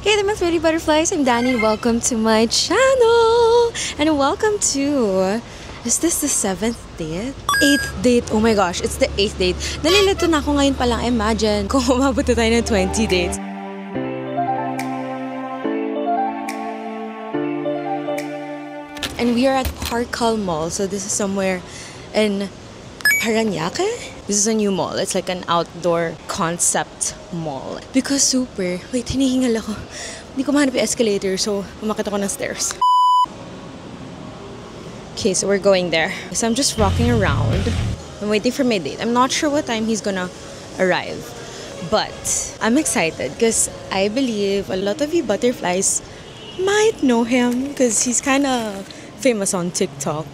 Hey there, my sweetie butterflies. I'm Danny. Welcome to my channel. And welcome to... Is this the 7th date? 8th date. Oh my gosh, it's the 8th date. Nalilito na ako ngayon palang. Imagine kung umabot na tayo ng 20 dates. And we are at Parkal Mall. So this is somewhere in Parañaque. This is a new mall. It's like an outdoor concept mall. Because super... Wait, hinihingal ako. Hindi ko mahanap yung escalator, so umakit ako ng stairs. Okay, so we're going there. So I'm just walking around. I'm waiting for my date. I'm not sure what time he's gonna arrive. But I'm excited because I believe a lot of you butterflies might know him because he's kind of famous on TikTok.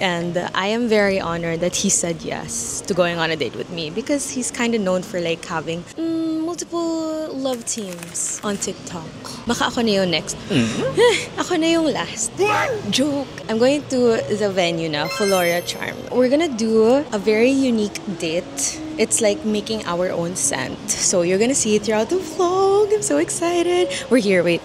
And I am very honored that he said yes to going on a date with me because he's kind of known for like having multiple love teams on TikTok. Baka ako na yung next. Ako na yung last. Joke. I'm going to the venue now, Flora Charm. We're gonna do a very unique date. It's like making our own scent. So you're gonna see it throughout the vlog. I'm so excited. We're here, wait.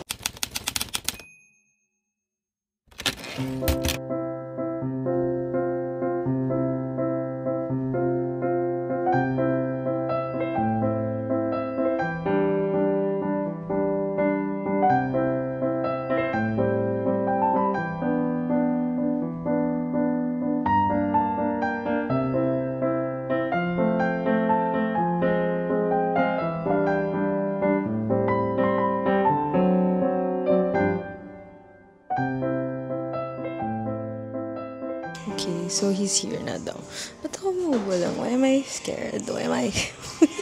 Okay, so he's here na daw. Ba't ako magugulang? Why am I scared? Why am I...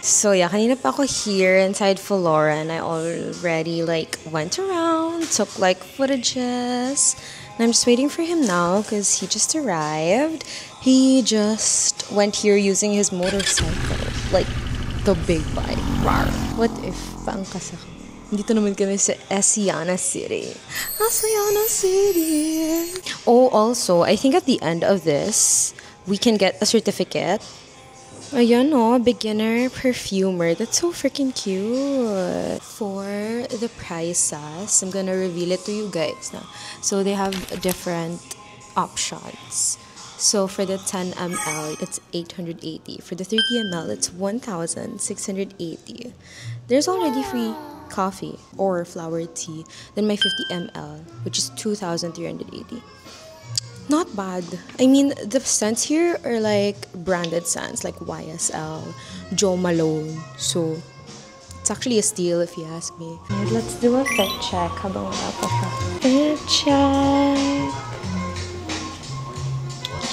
So yeah, kanina pa ako here inside Flora and I already like went around, took like footages. And I'm just waiting for him now because he just arrived. He just went here using his motorcycle. Like, the big bike. Rawr. What if paangkas ako? Dito naman kami sa Asiana City. Asiana City! Oh, also, I think at the end of this, we can get a certificate. Ayan o, beginner perfumer. That's so freaking cute. For the prices, I'm gonna reveal it to you guys now. So they have different options. So for the 10 ml, it's 880. For the 30 ml, it's 1,680. There's already free coffee or flower tea. Then my 50 ml, which is 2,380. Not bad. I mean, the scents here are like branded scents like YSL, Jo Malone. So it's actually a steal if you ask me. Let's do a fit check. Habang wala pa siya. Fit check.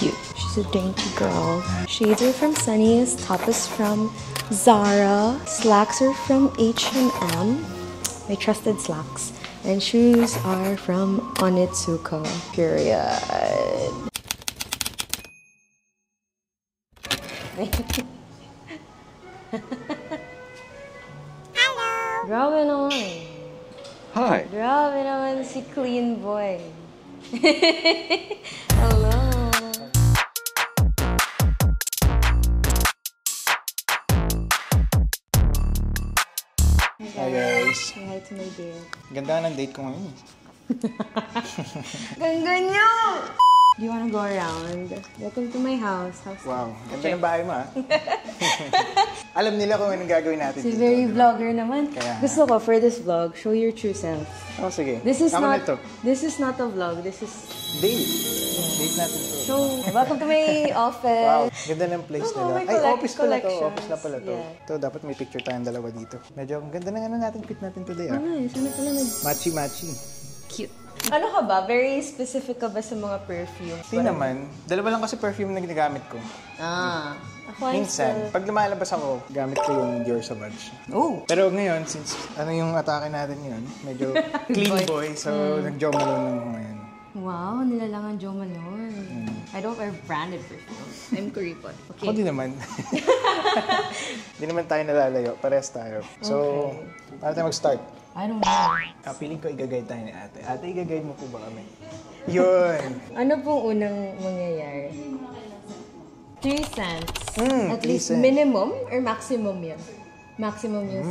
Cute. She's a dainty girl. Shades are from Sunny's. Top is from Zara. Slacks are from H&M. My trusted slacks. And shoes are from Onitsuka. Period. Hello. Grabe naman. Hi. Grabe naman si Clean Boy. Hello. Hi guys. Say hi to my date. Ganda ng date ko ngayon. Ganda niyo! Do you wanna go around? Welcome to my house. Wow, ganda ng bahay mo ah. Alam nila kung anong gagawin natin Si dito. very diba? vlogger naman. Kaya- Gusto ko for this vlog, show your true self. Oh, sige. This is Ako not na to. this is not a vlog. This is Date. Date natin to. show. Welcome to my office. Wow, ganda ng place Oo, nila. may Ay, office ko na to. collections. Office na pala to. Yeah. Ito, dapat may picture tayong dalawa dito. Medyo ang ganda ng ano natin, fit natin today ah. Nice. Ano pala Machi-machi. cute. Ano ka ba? Very specific ka ba sa mga perfume? Hindi naman. Dalawa lang kasi perfume na ginagamit ko. Ah. Ako ay Minsan, pag lumalabas ako, gamit ko yung Dior Sauvage. Oh. Pero ngayon, since ano yung atake natin yun, medyo clean boy, so nag-Jo Malone lang ako ngayon. Wow, nilalangan Jo Malone. I don't wear branded perfume. I'm kuripot. Okay. Ako di naman. Di naman tayo nalalayo. Parehas tayo. So, paano tayo mag-start? I don't know. Piling ko i-guide tayo ni ate. Ate, i-guide mo po ba kami? Yun! Ano pong unang mangyayari? 3 cents. At 3 least cents. minimum or maximum yun? Maximum yung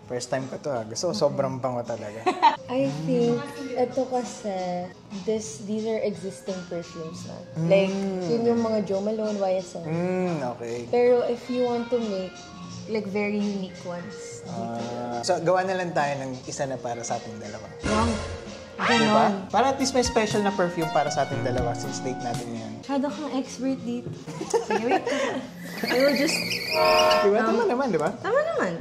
3. First time ko to ha. Gusto ko sobrang bango talaga. I think, ito kasi, these are existing perfumes na. Like, yun yung mga Jo Malone, YSL. Okay. Pero if you want to make, like, very unique ones. So, gawa na lang tayo ng isa na para sa ating dalawa. Wow. Diba? Para at least may special na perfume para sa ating dalawa since date natin ngayon. Masyado kang expert dito. Sige, wait ka. I will just... Diba? Tama naman, diba? Tama naman.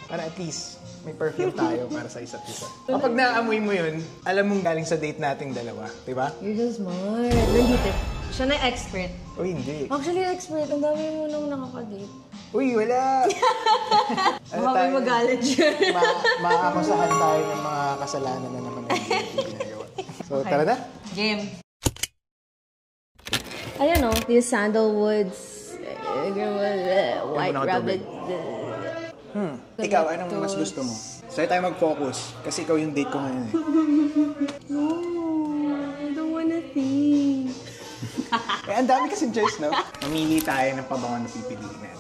Para at least may perfume tayo para sa isa't isa. Kapag naamoy mo yun, alam mong galing sa date nating dalawa. Diba? You're so smart. Nandito. Siya na expert. Uy, hindi. Actually, expert. Ang dami mo nung nakaka-date. Uy, wala! Baka may magalit siya. Maakusahan tayo ng mga kasalanan na naman yung ginagawa. So, tara na. Game. Ayan o, these sandalwoods, white rabbit. Ikaw, anong mas gusto mo? Sa'yo tayo mag-focus. Kasi ikaw yung date ko ngayon eh. No, I don't wanna think. Ang dami kasing choice, no? Mamili tayo ng pabango na pipiliin natin.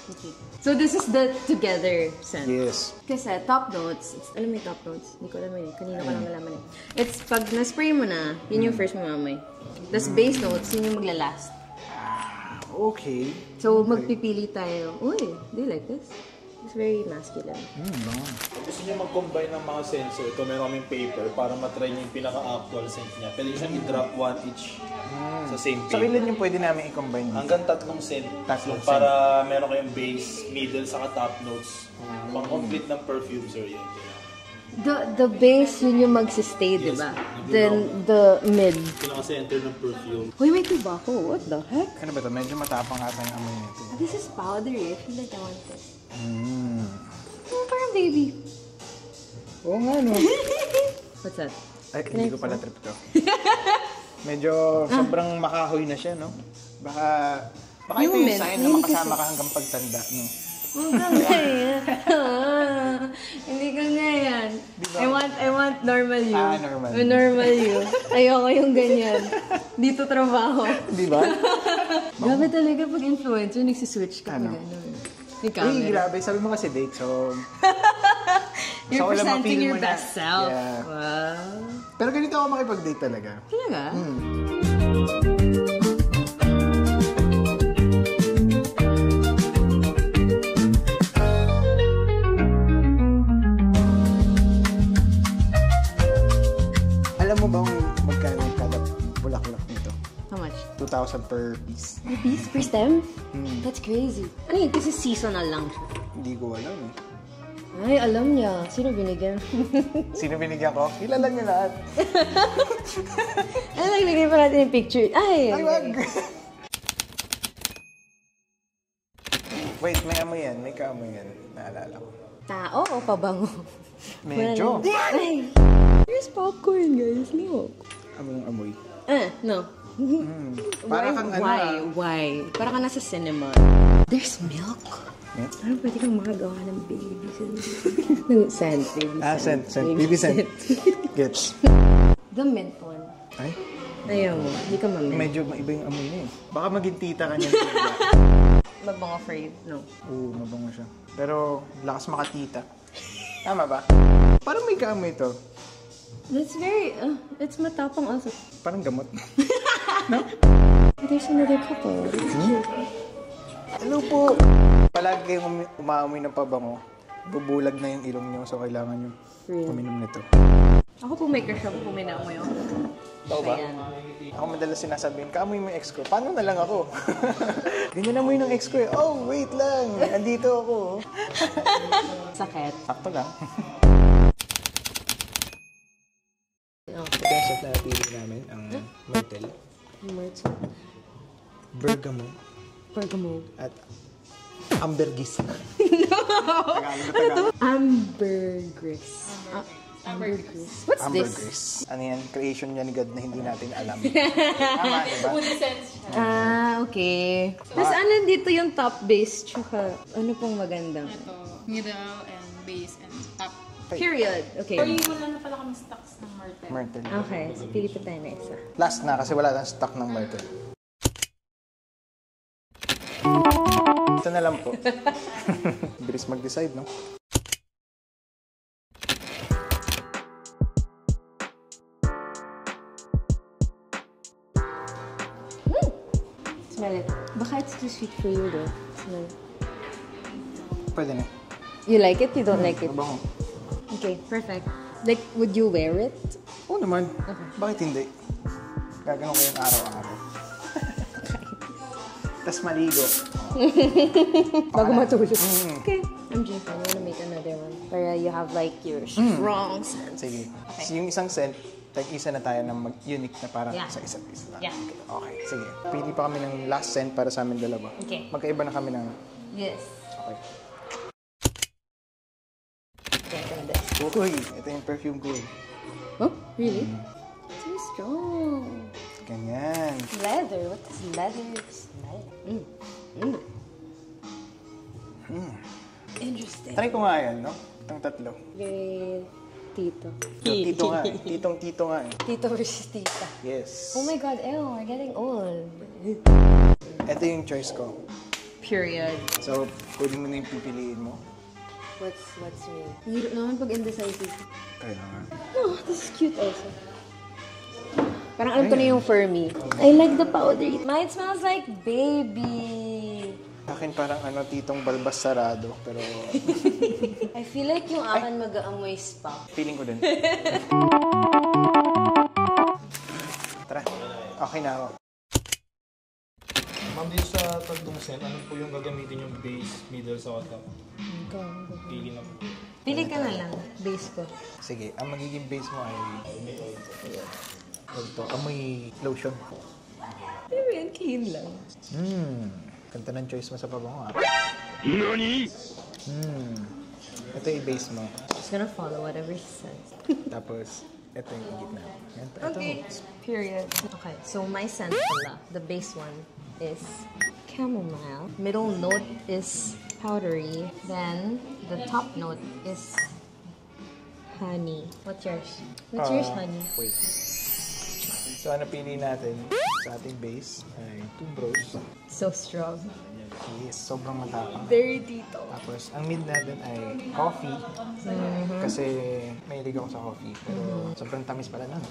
Okay. So this is the together scent. Yes. Kasi top notes, alam mo yung top notes? Hindi ko alam yun. Kanina ko lang nalaman eh. It's pag na-spray mo na, yun yung first mo mamoy. Tapos base notes, yun yung maglalast. Okay. So magpipili tayo. Uy, do you like this? It's very masculine. Gusto niya mag-combine ng mga sensor. Ito meron kaming paper para matry niya yung pinaka-actual scent niya. Pwede siya i-drop one each sa same So, paper. ilan yung pwede namin i-combine dito? Hanggang 3 scent. Tatlong So, para meron kayong base, middle, saka top notes. Pang-complete ng perfume, sir. Yan. The base, yun yung magsistay, di ba? Then the mid. Pinaka-center ng perfume. Uy, may tobacco. What the heck? Ano ba ito? Medyo matapang ata yung amoy nito. This is powdery. I feel like I want this. Oh, parang baby. Oo nga, no? What's that? Ay, hindi ko pala trip to. Medyo sobrang makahoy na siya, no? Baka ito yung Human. sign na makasama ka hanggang pagtanda, no? Huwag kang ganyan. Hindi kang ganyan. I want normal you. Normal. Normal you. Ayoko yung ganyan. Dito trabaho. Di ba? Grabe talaga pag influencer, nagsiswitch ka pag ano. Ikaw, Uy, grabe. Sabi mo kasi date, so... You're So, wala presenting mapili your mo na. best self. Yeah. Wow. Pero ganito ako makipag-date talaga. Talaga? Alam mo bang magkano kada bulaklak nito? How much? 2,000 per piece. Rupees per stem? That's crazy. Ano yun? Kasi seasonal lang siya. Hindi ko alam eh. Ay, alam niya. Sino binigyan? Sino binigyan ko? Kilala niyo lahat. Ano lang, bigyan pa natin yung picture. Ay! Ay, wag! Wait, may amoy yan. May kaamoy yan. Naalala ko. Tao o pabango? Medyo. Ay! Here's popcorn, guys. No. Amoy ng amoy. No. Para kang ano ah. Why? Para ka nasa cinema. There's milk? Yeah. Parang pwede kang makagawa ng baby. Ng scent. Baby Scent. Baby scent. Gets. The mint one. Ay, Ayaw mo. Hindi ka mamint. medyo maiba yung amoy niya eh. Baka maging tita ka niya. Mabango for you? No. Oo, mabango siya. Pero lakas makatita. Tama ba? Parang may kaamoy ito. That's very, it's matapang also. Parang gamot. There's another couple. It's cute. Hello po! Palagi kayong umaamoy ng pabango. Bubulag na yung ilong niyo, so kailangan nyo uminom nito. Ako po may crush ako, puminamoy ako. Ikaw ba? Ako madalas sinasabihin, kaamoy mo yung ex ko. Paano na lang ako? Ganyan amoy ng ex ko eh. Oh, wait lang! Andito ako. Sakit. Sakto lang. Oh. Ito yung set na napili namin, ang Myrtle, Myrtle. Bergamot, Bergamot. at Ambergris. Tagalog. Ambergris. Ambergris. What's this? Ambergris. Ano yan? Creation niya ni God na hindi natin alam. Tama, diba? Okay. Tapos ano dito yung top base, tsaka ano pong magandang? Ito, middle and base and top. Period. Okay. Pero yung wala na pala kami stocks ng Myrtle. Myrtle. Okay. So, pili pa tayo na isa. Last na kasi wala nang stock ng Myrtle. Ito na lang po. Bilis mag-decide, no? smell it. Baka it's too sweet for you though. Smell. Pwede na. You like it? You don't like it? Mabango. Okay, perfect. Like, would you wear it? Oo naman. Okay. Bakit hindi? Gaganon ko yung araw-araw. Tapos maligo. Bago matulog. Okay. I'm drinking. I wanna make another one. Para you have like your strong scent. Sige. So, yung isang scent, like isa na tayo ng unique na parang Yeah. sa isa't isa. Yeah. Okay, sige. Pili pa kami ng last scent para sa amin dalawa. Okay. Magkaiba na kami ng... Yes. Okay. Okay. Uy, ito yung perfume ko. Oh, really? Too strong. Ganyan. Leather. What does leather smell? Interesting. Try ko nga yan, no? Itong tatlo. Very tito. Tito nga eh. Titong-tito nga eh. Tito versus tita. Yes. Oh my God, ew, we're getting old. Ito yung choice ko. Period. So, pwede mo na yung pipiliin mo. What's real? Hirap naman pag indecisive. Kailangan. Oh, this is cute also. Parang alam ko na yung Fermi. I like the powder. Mine smells like baby. Akin parang titong balbas sarado. Pero I feel like yung akin mag-aamoy spa. feeling ko din. Tara. Okay na ako. Ma'am, dito sa tatlong scent, ano po yung gagamitin yung base, middle, sa top? Pili na po. Pili ka na lang. Base ko. Sige, ang magiging base mo ay... Ito, amoy lotion. Pero yan, clean lang. Ganda ng choice mo sa pabango, ah. Ito yung base mo. Just gonna follow whatever he says. Tapos, ito yung gitna. Ito. Okay. Period. Okay, so my scent pala, the base one is chamomile. Middle note is powdery. Then the top note is honey. What's yours? What's yours, honey? Wait. So, ano pili natin sa ating base ay 2 bros. So strong. Yes, sobrang matapang. Very tito. Tapos, ang mid natin ay coffee. Kasi mahilig ako sa coffee. Pero sobrang tamis pala nun.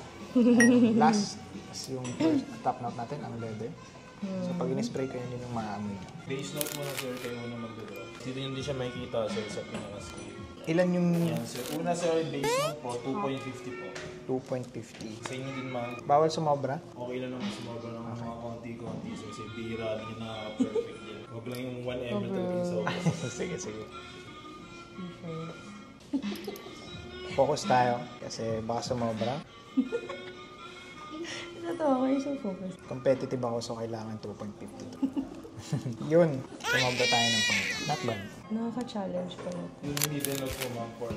Last is yung top note natin, ang leather. So, pag in-spray ko yun yung maamoy. Base note muna, sir, kayo muna mag-draw. Dito hindi siya makikita, sir, sa pinaka-scale. Ilan yung Yan, sir. Una, sir, base note po, 2.50 po. 2.50? Sa inyo din, ma'am, Bawal sumobra? okay lang naman sumobra ng mga konti-konti, sir. Kasi bira din yung nakaka-perfect din. Huwag lang yung 1 ml talaga yung sobra. Sige, sige. Focus tayo kasi baka sumobra. Natawa ko, you're so focused. Competitive ako so kailangan 2.50. Yun, sumobra tayo ng pang. Not bad. Nakaka-challenge pala. Yung middle note po, ma'am, for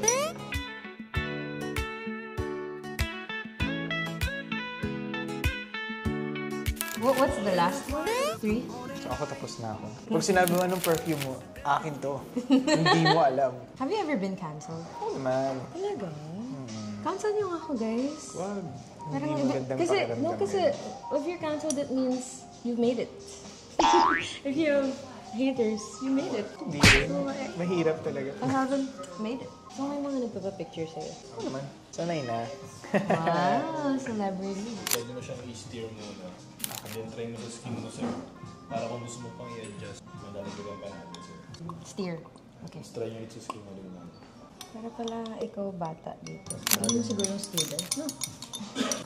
What's the last one? 3? So ako tapos na ako. Kung sinabi mo anong perfume mo, akin to. Hindi mo alam. Have you ever been cancelled? Oo naman. Talaga? Cancel niyo nga ako, guys. Wag. Parang Hindi magandang kasi, pakiramdam no, kasi yun. if you're cancelled, it means you've made it. If you have haters, you made it. Hindi rin. Mahirap talaga. I haven't made it. So may mga nagpapapicture sa'yo. Oo naman. Sanay na. Wow, celebrity. pwede mo siyang i-steer muna. Then try mo sa skin mo, sir. Para kung gusto mo pang i-adjust, madalagan pa natin, sir. Steer. Okay. Just try nyo sa skin mo rin muna. Para pala ikaw bata dito. Hindi mo siguro yung student, no?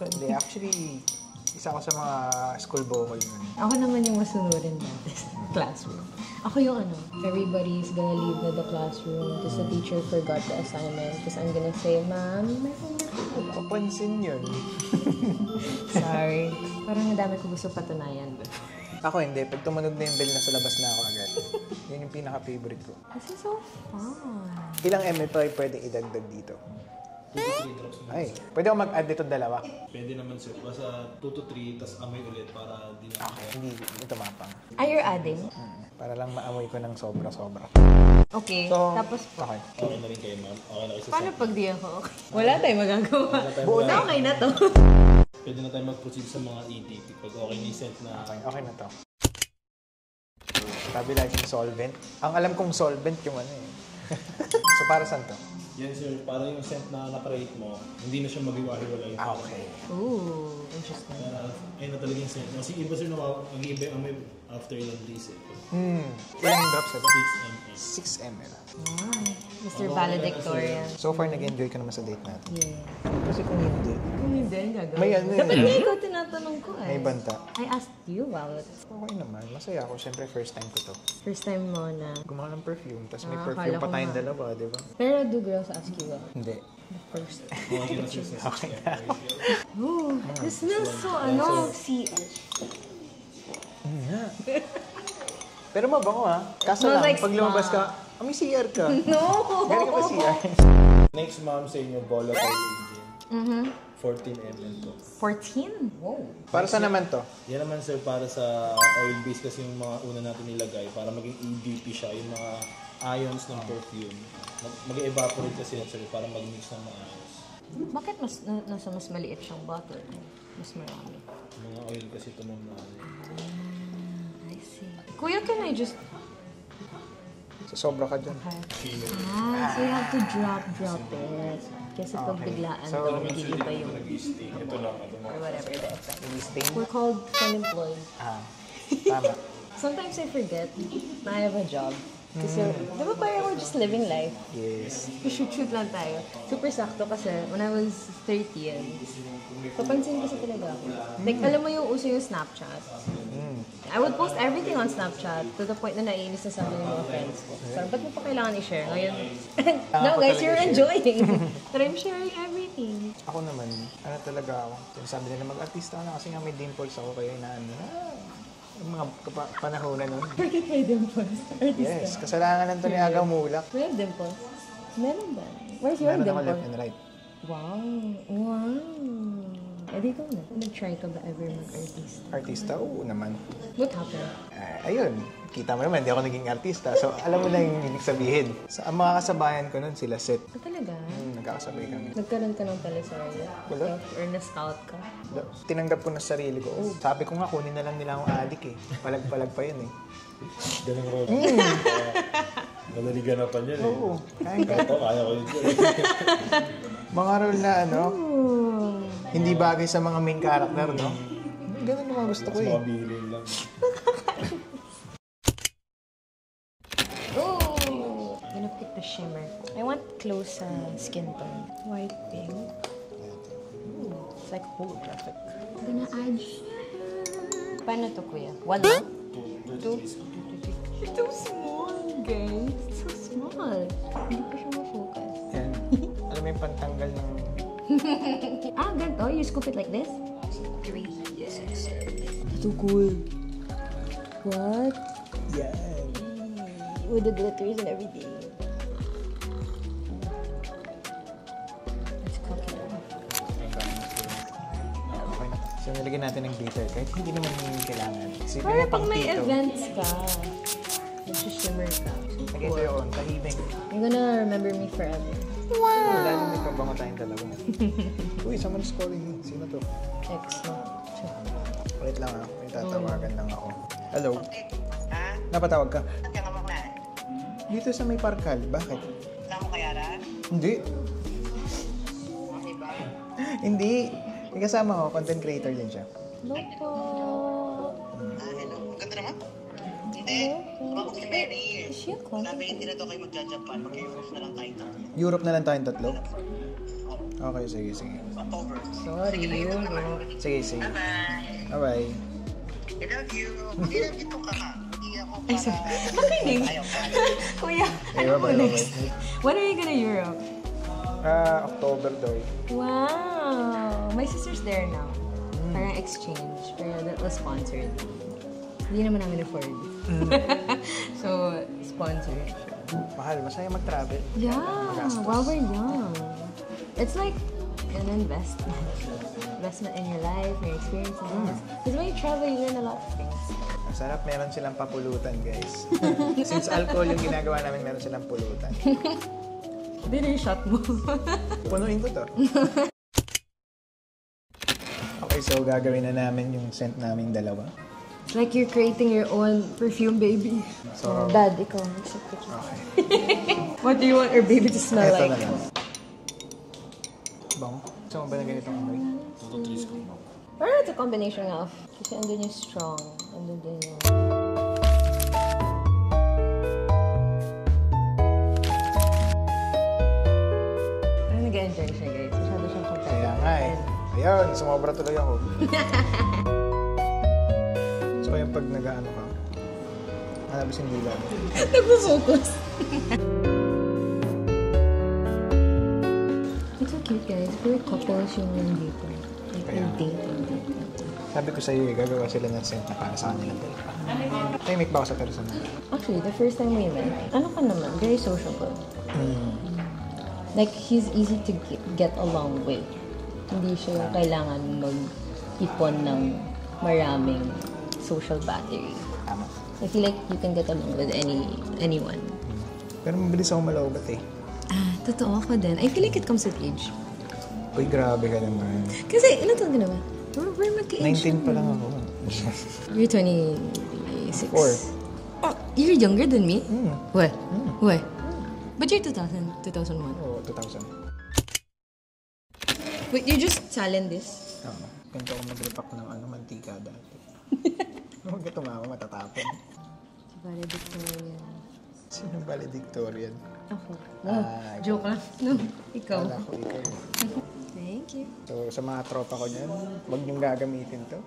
Hindi, actually, isa ako sa mga school vocal nun. Ako naman yung masunurin natin sa classroom. Ako yung everybody's gonna leave na the classroom because the teacher forgot the assignment. Because I'm gonna say, Ma'am, may homework. Kapansin yun. Sorry. Parang madami ko gusto patunayan. Ako hindi. Pag tumunog na yung bell, nasa labas na ako agad. Yun yung pinaka-favorite ko. This is so fun. Ilang ml pa pwede idagdag dito? 2 to 3 drops na. Ay, pwede ako mag-add dito dalawa. Pwede naman, sir. Basta 2 to 3, tas amoy ulit para di na Okay, hindi tumapang. You're adding? Para lang maamoy ko ng sobra-sobra. Okay. So, Tapos, okay. Okay na rin kayo, ma'am. Okay na kayo sa paano pag di ako okay? Wala tayong magagawa. Buo na. Okay na to. Pwede na tayo mag-proceed sa mga EDT pag okay na yung scent na... Okay na to. Sabi lang yung solvent. Ang alam kong solvent yung So, para saan to? Yan, sir. Para yung scent na nakarate mo, hindi na siya mag-iwahiwalay. Okay. Ooh, interesting. Ayun na talaga yung scent. Kasi iba, sir, mag-iiba yung After yung reset. Ilang drops ito? 6 ml. 6 ml. Mr. Valedictorian. So far, nag-enjoy ka naman sa date natin. Yeah. Kasi kung hindi, Kung hindi, gagawin. may ano Dapat eh. nga ikaw tinatanong ko eh. May banta. I asked you, Wallet. Okay naman. Masaya ako. Siyempre, first time ko to. First time mo na. Gumawa ng perfume. Tapos may Ah, perfume akala pa ko tayong nga. dalawa, di ba? Pero do girls ask you Hindi. the first. Okay na. Oh, this smells so ano, Pero mabango ha. Kaso Smells lang, like pag lumabas spa. ka, may CR ka. No! Galing ka pa CR. Next ma'am sa inyo, volatile agent. 14 ml po. 14? Wow. Para saan naman to? Yan naman sir para sa oil base kasi yung mga una natin nilagay para maging EDP siya, yung mga ions ng perfume. Mag-evaporate kasi yan sir para mag-mix ng maayos. Bakit nasa mas maliit siyang bottle? Mas marami. Mga oil kasi ito ma'am na ano. I see. Kuya, can I just... Sobra ka dyan. Ah, so you have to drop it. Kasi pag biglaan, so, hindi pa yung... Nag-steam. Ito lang. Or whatever the effect. Stain? We're called unemployed. Tama. Sometimes I forget na I have a job. Kasi, di ba parang we're just living life? Yes. Shoot lang tayo. Super sakto kasi when I was 13, papansin kasi talaga ako. Like, alam mo yung uso yung Snapchat? I would post everything on Snapchat to the point na naiinis na sa akin yung mga friends ko. Parang, ba't mo pa kailangan i-share? Ngayon, no guys, you're enjoying. But I'm sharing everything. Ako naman, ano talaga ako. Sabi nila mag-artista ka na kasi nga may dimples ako kaya inaano. Yung mga panahonan nun. Bakit may dimples? Artist Yes, kasalanan to ni Aga Mulak. May dimples? Meron ba? Where's your Meron ako dimple? left and right. Wow. Wow. Eh, dito na. Nag-try ka ba ever mag-artist? Artista? Oo naman. What happened? Ayun, kita mo naman, hindi ako naging artista. So, alam mo na yung ibig sabihin. So, ang mga kasabayan ko nun, sila Seth. Ah, talaga? Nagkakasabay kami. Nagkaroon ka ng teleserye? Wala. Or na-scout ka? Tinanggap ko na sa sarili ko. Oh, sabi ko nga, kunin na lang nila akong adik eh. Palag-palag pa yun eh. Ganun role. Madali ganapan yun eh. Oo, kaya Ito, kaya ko yun. mga role na ano, hindi bagay sa mga main character, no? Ganun yung mga gusto ko eh. Mga bilin lang. Oh! I'm gonna pick the shimmer. I want close skin tone. White pink. Ooh, it's like holographic. I'm gonna add shimmer. Paano to, kuya? One lang? Two? It's too small, guys. It's so small. Hindi pa siya ma-focus. Yan. Alam mo yung pantanggal ng... Ah, ganito? You scoop it like this? 3. Yes. So cool. What? Yan. With the glitters and everything. Let's cook it. Okay na. So, nilagyan natin ng glitter. Kahit hindi naman yung kailangan. Isipin mo Para pang pag may tito. events ka, nag-shimmer ka. Nakita yun, tahimik. You're gonna remember me forever. Lalo may kabango tayong dalawa. Uy, someone's calling me. Sino to? Ex mo. Wait lang ah. May tatawagan lang ako. Hello? Ha? Napatawag ka? Saan ka na? Dito sa may parkal. Bakit? Wala mo kaya na? Hindi. Di ba? Hindi. May kasama ko. Content creator din siya. Hello po. Hello. Ang ganda naman. Hindi. Tumawag si Mary. Is she a content? Sabi hindi na daw kayo magja-Japan. Mag-Europe na lang tayo tatlo. Europe na lang tayong tatlo? Okay, sige, sige. October. Sorry, Euro. Sige, sige. Bye. Bye-bye. I love you. Hindi lang dito ka. Hindi ako para... Makinig. Ayaw ka. Kuya, Hey, ano po bye-bye, next? When are you gonna Europe? October daw. Wow! My sister's there now. Parang exchange. Pero that was sponsored. Hindi naman namin afford. So, sponsored. Mahal, masaya mag-travel. Yeah, Magastos. while we're young. It's like an investment. Investment in your life, your experiences. Because when you travel, you learn a lot of things. Ang sarap, meron silang papulutan, guys. Since alcohol yung ginagawa namin, meron silang pulutan. Hindi na yung shot mo. Punuin ko to. Okay, so gagawin na namin yung scent namin dalawa. It's like you're creating your own perfume, baby. So, Dad, ikaw. Accept it. okay. What do you want your baby to smell Ito like? na lang. Bang? Gusto mo ba na ganitong amoy? Parang it's a combination of, kasi andun yung strong, andun din yung nag-enjoy siya, guys. Masyado siyang competitive. Kaya nga eh. Ayun, sumobra tuloy ako. So yung pag nag-ano ka, hanapis yung dila. Nag-focus. It's so cute, guys. Very couples yung nandito. Like, Kaya. date. Sabi ko sa iyo, gagawa sila ng scent na para sa kanilang dalawa. Tahimik ba ako sa personal? Actually, the first time we met, ano ka naman? Very sociable. Like, he's easy to get along with. Hindi siya yung kailangan mag-ipon ng maraming social battery. Tama. I feel like you can get along with anyone. Pero mabilis ako malaubat eh. Ah, totoo ako din. I feel like it comes with age. Uy, grabe ka naman. Kasi, ilan taon ka na ba? We're mag-age. 19 pa lang ako. You're 26. 4. Oh, you're younger than me? Mm. What? What? But you're 2001. Oo, 2000. Wait, you just salin this? Oo. Ganito ako mag-repack ng mantika dati. Huwag ka tumawa, matatapon. Valedictorian. Sino valedictorian? Ako. Ah, Joke lang. No, ikaw. Kala ko ikaw. Thank you. So, sa mga tropa ko niyan, huwag niyong gagamitin to.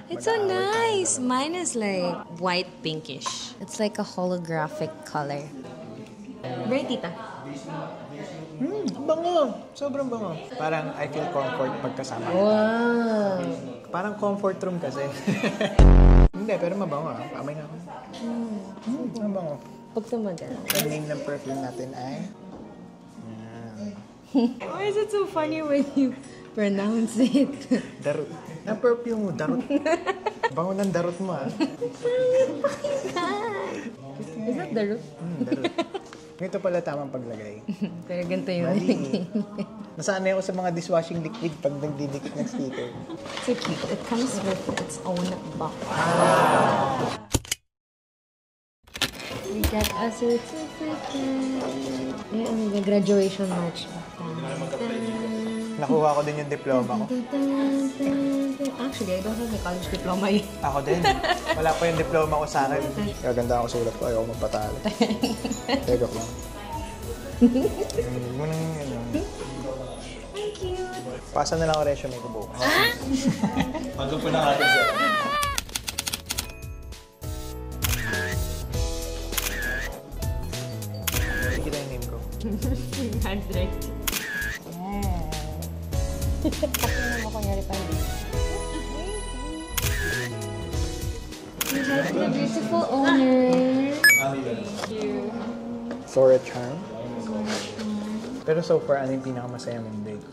It's so nice. Mine is like white pinkish. It's like a holographic color. Very tita. Bango! Sobrang bango. Parang I feel comfort pagkasama. Wow. Parang comfort room kasi. Hindi, pero mabango ah. Amay nga ako. Ang bango. Pag tumagal. Ang name ng perfume natin ay... Why is it so funny when you pronounce it? Darut. Ang perfume mo, darut. Bango ng darut mo ah. Is that the root? Darut. Ito pala tamang paglagay. Pero ganito yung Mali. Nasanay ako sa mga dishwashing liquid pag nagdidikit ng sticker. so cute. It comes with its own box. We get a certificate. Yeah, the graduation march. Nakuha ko din yung diploma ko. Actually, I don't have my college diploma yet. Ako din. Wala pa yung diploma ko sa akin. Kaya ganda ako sulat ko. Ayaw ko magpatalo. Teka ko. Huwag mo nang yun. Thank you. Pasa na lang ako resume ko bukas. Hanggang po na natin siya. Sige na yung name ko. Handwrite. Pakinggan mo kunyari pa hindi. We have the beautiful owner. For a charm. Pero so far, ano yung pinakamasaya mong date?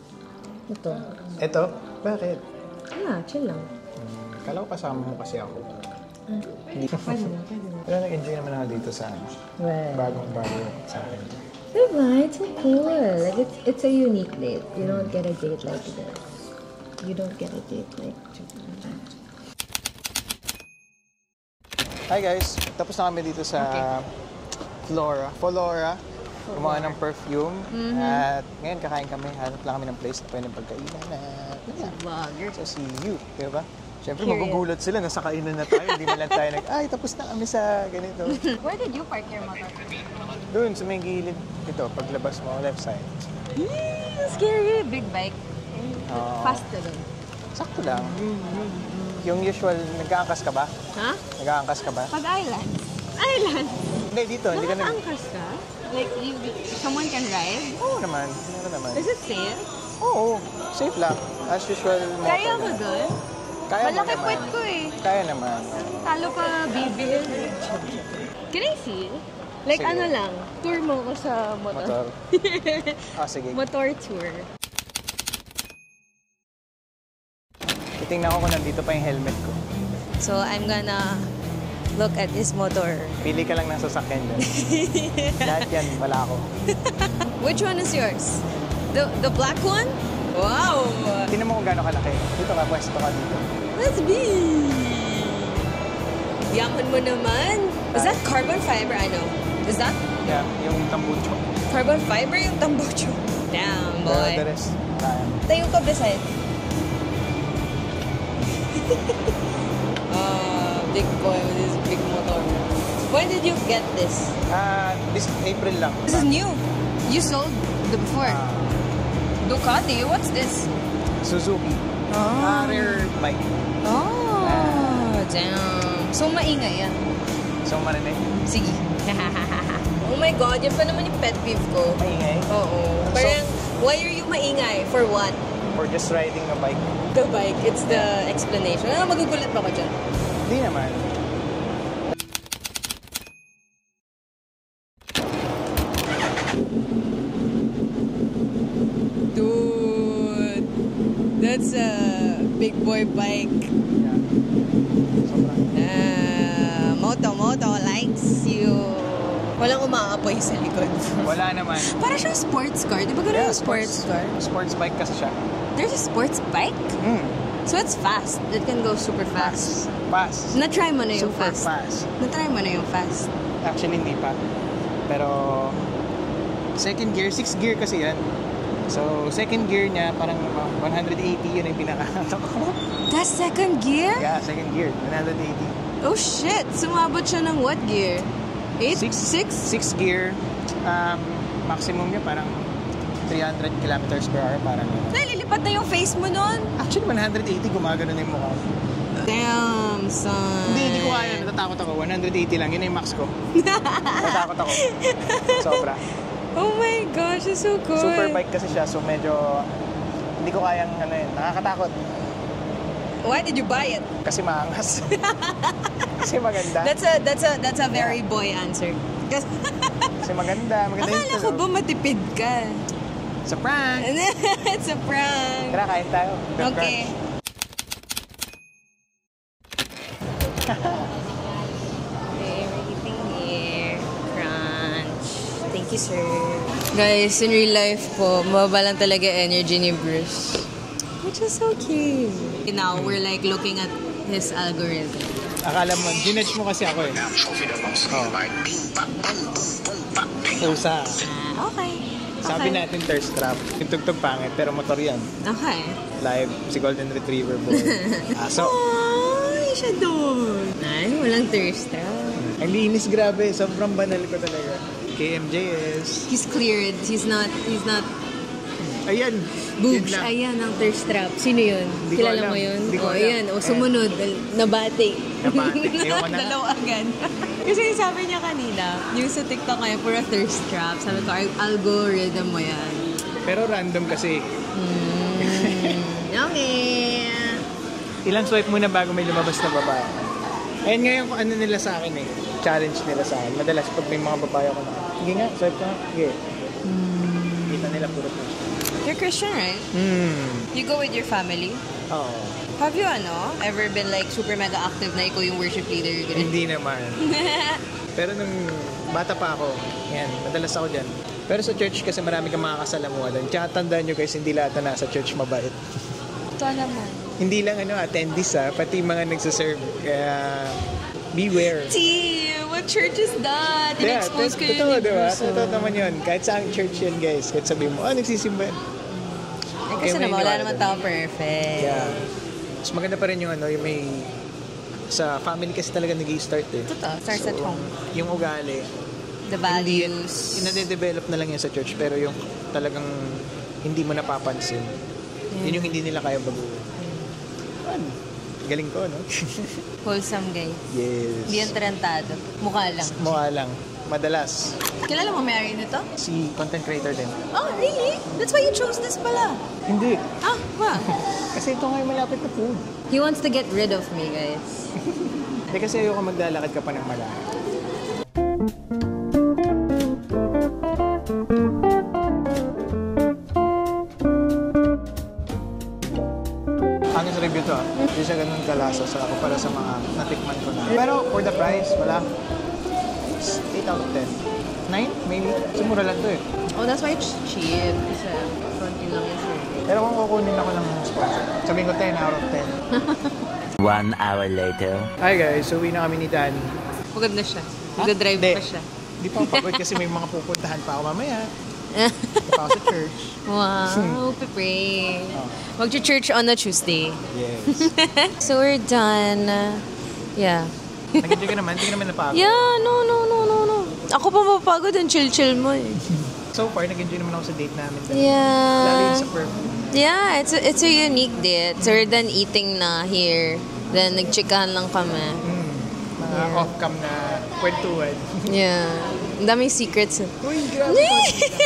Ito. Ito? Bakit? Chill lang. Kala ko kasama mo kasi ako. Hindi. Pwede na. Pero nag-enjoy naman ako dito sa Well, bagong-bago sa akin. diba? It's so cool. Like, it's a unique date. You don't get a date like this. You don't get a date like Hi guys! Tapos na kami dito sa Flora. Gumawa ng perfume. At ngayon kakain kami. Hanap lang kami ng place na pwedeng pagkainan. At vlogger. so see you. Diba? Siyempre Period. magugulat sila. Nasa kainan na tayo. Hindi man lang tayo tapos na kami sa ganito. Where did you park your motor? Doon sa may gilid. Ito, paglabas mo, left side. Scary. Big bike. Oo. Fast na dun. Sakto lang. Yung usual, nag-aangkas ka ba? Ha? Nag-aangkas ka ba? Pag island. Island? Hindi, dito. Hindi ka nag... Nakaka-angkas ka? Like, someone can ride? Oo naman. Meron naman. Is it safe? Oo. Safe lang. As usual, motor. Kaya ko dun? Kaya mo Malaki naman. puwet ko eh. Kaya naman. Talo pa, baby. Can I see? Like Sige. ano lang, tour mo ko sa motor. Motor. Sige. Motor tour. Titingnan ko kung nandito pa yung helmet ko. So, I'm gonna look at this motor. Pili ka lang ng sasakyan dyan. Lahat yan, wala ako. Which one is yours? The black one? Wow! Tingnan mo kung gaano kalaki. Dito ka, pwesto ka dito. That's big! Yaman mo naman. Is that carbon fiber? I know. Is that Yeah, yung tambucho. carbon fiber yung tambocho? Damn, boy. The rest, kaya. Tayo ka beside. Big boy with his big motor. When did you get this? This April lang. This is new. You sold the before. Ducati? What's this? Suzuki. Rare bike. Oh, damn. So, maingay yan. So, marinig. Sige. Oh my God, yan pa naman yung pet peeve ko. Maingay. Oo. So- Parang, why are you maingay? For what? For just riding a bike. The bike. It's the explanation. Ano, magugulat pa ko dyan? Hindi naman. Dude, that's a big boy bike. Yeah. Sobrang. Moto likes you. Walang umaapoy sa likod. Wala naman. Para siyang sports car. Di ba ganun yung sports car? Sports bike kasi siya. There's a sports bike? Mm. So it's fast. It can go super fast. Fast. Na-try mo na yung Super fast. fast. Na-try mo na yung fast. Actually, hindi pa. Pero, second gear, 6 gear kasi yan. So, second gear niya, parang 180 yun yung pinaka-ato ko. That's second gear? Yeah, second gear, 180. Oh shit! Sumabot siya ng what gear? 8? 6? 6 gear. Maximum niya parang 300 kilometers per hour. Parang, Nalilipat na yung face mo nun? actually, 180, gumagano na yung mukha ko. Damn, son. Hindi ko kaya. Natatakot ako. 180 lang. Yun na yung max ko. Natatakot ako. Sobra. Oh my gosh, it's so good. Super bike kasi siya. So, medyo hindi ko kayang nakakatakot. Why did you buy it? Kasi maangas. Kasi maganda. That's a very boy answer. Kasi maganda. Maganda yung Akala ko ba matipid ka? Sa prank. It's a prank. Tara, kain tayo. Okay. We're eating here. Crunch. Thank you, sir. Guys, in real life po, mababa lang talaga energy ni Bruce. Which is so cute. Now, we're like looking at his algorithm. Akala mo, ginudge mo kasi ako eh. Pusa. Okay. Sabi natin thirst trap. Yung tugtog pangit, pero motor yan. Okay. Live, si Golden Retriever boy. Aso. Ay, siya doon. Ay, walang thirst trap. Ang linis, grabe. Sobrang banal ko talaga. KMJS. He's cleared. He's not Ayan. boobs. Yun lang. Ayan ang thirst trap. Sino yun? Hindi ko Kilala alam. mo yun? Hindi ko Oh, alam. ayan. O, sumunod. Nabate. Nabate. Ayaw ko na. Dalawa agad. Kasi sabi niya kanina, yung sa TikTok ngayon, puro thirst trap. Sabi ko, algorithm mo yan. Pero random kasi. Okay. Ilang swipe muna bago may lumabas na babae. Ayun ngayon kung ano nila sa akin eh. Challenge nila sa akin. Madalas pag may mga babae ako na, sige nga, swipe ka. Sige. Kita nila puro po. You're Christian, right? You go with your family? Oo. Have you, ever been like super mega active na ikaw yung worship leader? Hindi naman. Pero nung bata pa ako, yan, madalas ako dyan. Pero sa church kasi marami kang makakasalamuha doon. Tsaka tandaan nyo guys, hindi lahat na nasa church mabait. Ito naman. Hindi lang attendees pati mga nagsaserve. Kaya, beware. T, what church is that? In-expose ko yun totoo, ni diba? Bruce. Totoo naman yun. Kahit sa church yan, guys. Kahit sabihin mo, nagsisimba yan. Kasi may naman, wala iniwala naman doon. tao perfect. Yeah. Mas maganda pa rin yung yung may... Sa family kasi talaga nag-i-start eh. Totoo. Starts at home. Yung ugali, The values. inade-develop na lang yan sa church, pero yung talagang hindi mo napapansin. Yun yung hindi nila kaya baguhin. Galing ko, no? Wholesome guy. Yes. Hindi yan tarantado. Mukha lang. Mukha lang. Madalas. Kilala mo may-ari nito? Si content creator din. Oh, really? That's why you chose this pala. Hindi. Ah, wow. Kasi ito nga yung malapit na food. He wants to get rid of me, guys. Hindi kasi ayoko maglalakad ka pa ng malayo. Hanggang sa review to Hindi siya ganun kalasa sa ako para sa mga natikman ko na. Pero for the price, wala. 8 out of 10. 9 maybe. Kasi mura lang to eh. Oh, that's why it's cheap. Kasi konti lang yung service. Pero kung kukunin ako ng sponsor, sabihin ko 10 out of 10. 1 hour later. Hi guys, so uwi na kami ni Danny. Pagod na siya. Nag-drive Hindi. pa siya. Hindi pa ako pagod kasi may mga pupuntahan pa ako mamaya. Pa ako sa church. Wow, pipray. Mag-church on a Tuesday. Yes. So we're done. Yeah. Nag-enjoy ka naman? Hindi ka naman napagod? Yeah, no. Ako pa mapapagod ang chill-chill mo eh. so far, nag-enjoy naman ako sa date namin. Lalo Yeah. yung sa perfume. Yeah, it's a unique date. Other than eating na here, then nagchikahan lang kami. Mga off-cam na kwentuhan. Yeah. Ang daming secrets. Uy, grabe.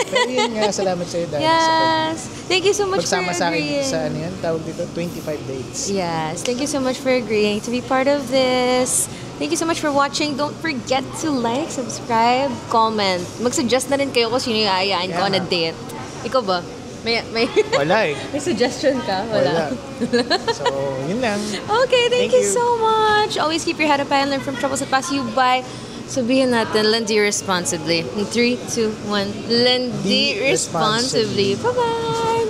Pero yun nga, salamat sa'yo dahil Yes. Thank you so much for pagsama sa akin agreeing. sa ano yan, tawag dito, 25 dates. Yes, thank you so much for agreeing to be part of this. Thank you so much for watching. Don't forget to like, subscribe, comment. Mag-suggest na rin kayo kung sino yung aayain ko on a date. Ikaw ba? May Wala eh. may suggestion ka? Wala. So, yun lang. Okay, thank Thank you you. so much. Always keep your head up high and learn from troubles that pass you by. Sabihin natin, lendi responsibly. In 3, 2, 1, lendi Be responsibly. responsibly. Bye-bye!